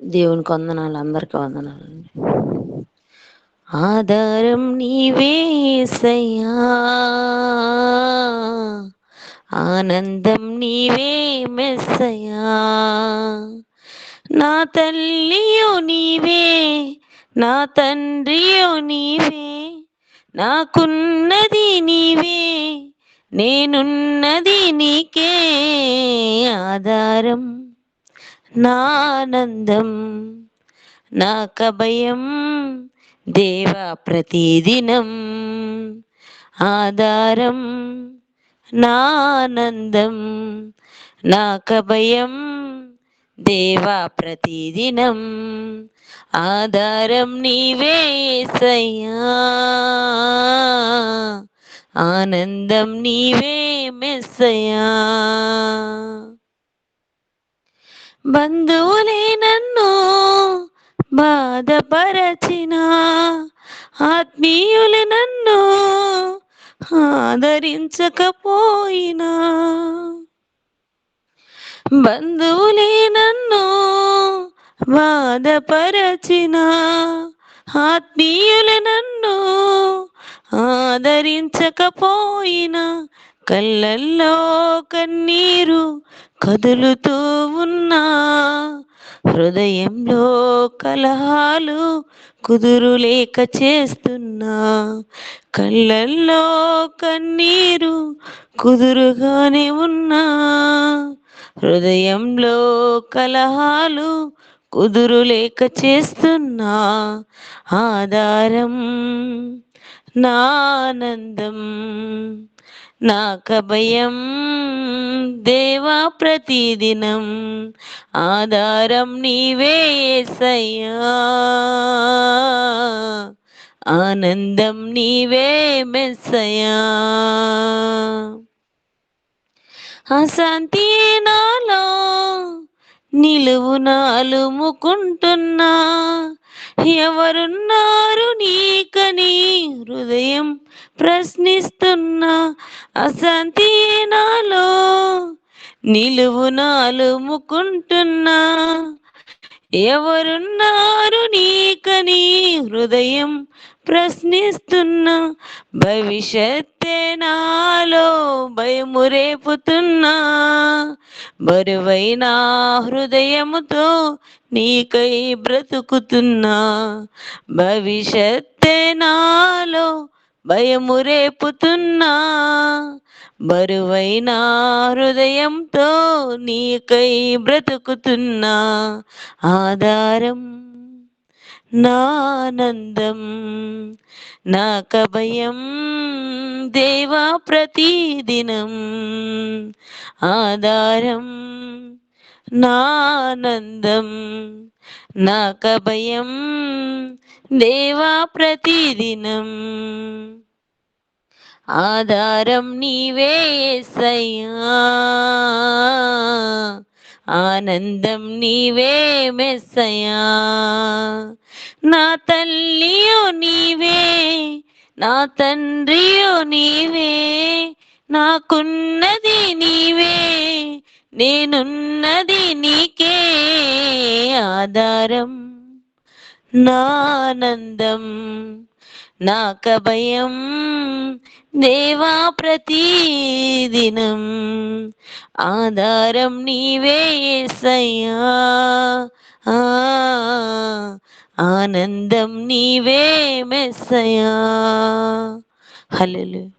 దేవునికి వందనాలు, అందరికి వందనాలండి. ఆధారం నీవే యేసయ్యా, ఆనందం నీవే మెస్సయ్యా. నా తల్లియో నీవే, నా తండ్రియో నీవే, నాకున్నది నీవే, నేనున్నది నీకే. ఆధారం నా ఆనందం, నా కభయం దేవా ప్రతిదినం. ఆధారం నా ఆనందం, నా కభయం దేవా ప్రతిదినం. ఆధారం నీవే యేసయ్యా, ఆనందం నీవే మెస్సయ్యా. బంధువులే నన్ను బాధపరచిన, ఆత్మీయులు నన్ను ఆదరించకపోయినా, బంధువులే నన్ను బాధపరచిన, ఆత్మీయులు నన్ను ఆదరించకపోయినా, కళ్ళల్లో కన్నీరు కదులుతూ ఉన్నా, హృదయంలో కలహాలు కుదురులేక చేస్తున్నా, కళ్ళల్లో కన్నీరు కుదురుగానే ఉన్నా, హృదయంలో కలహాలు కుదురులేక చేస్తున్నా. ఆధారం నా ఆనందం, నా కభయం దేవా ప్రతిదినం. ఆధారం నీవే యేసయ్యా, ఆనందం నీవే మెస్సయ్యా. అశాంతి నాలో నిలువునా అలుముకుంటున్నా, ఎవరున్నారు నీకని హృదయం ప్రశ్నిస్తున్నా. అశాంతి నాలో నిలువునా అలుముకుంటున్నా, ఎవరున్నారు నీకని హృదయం ప్రశ్నిస్తున్నా. భవిష్యత్తే నాలో భయము రేపుతున్నా, బరువైన హృదయముతో నీకై బ్రతుకుతున్నా. భవిష్యత్తే నాలో భయము రేపుతున్నా, బరువైన హృదయంతో నీకై బ్రతుకుతున్నా. ఆధారం నా ఆనందం, నా కభయం దేవా ప్రతిదినం. ఆధారం నా ఆనందం, నా కభయం దేవా ప్రతిదినం. ఆధారం నీవే యేసయ్యా, ఆనందం నీవే మెస్సయ్యా. నా తల్లియో నీవే, నా తండ్రియో నీవే, నాకున్నది నీవే, నేనున్నది నీకే. ఆధారం నా ఆనందం, నా కభయం దేవా ప్రతిదినం. ఆధారం నీవే యేసయ్యా, ఆనందం నీవే మెస్సయ్యా. హల్లెలూయా.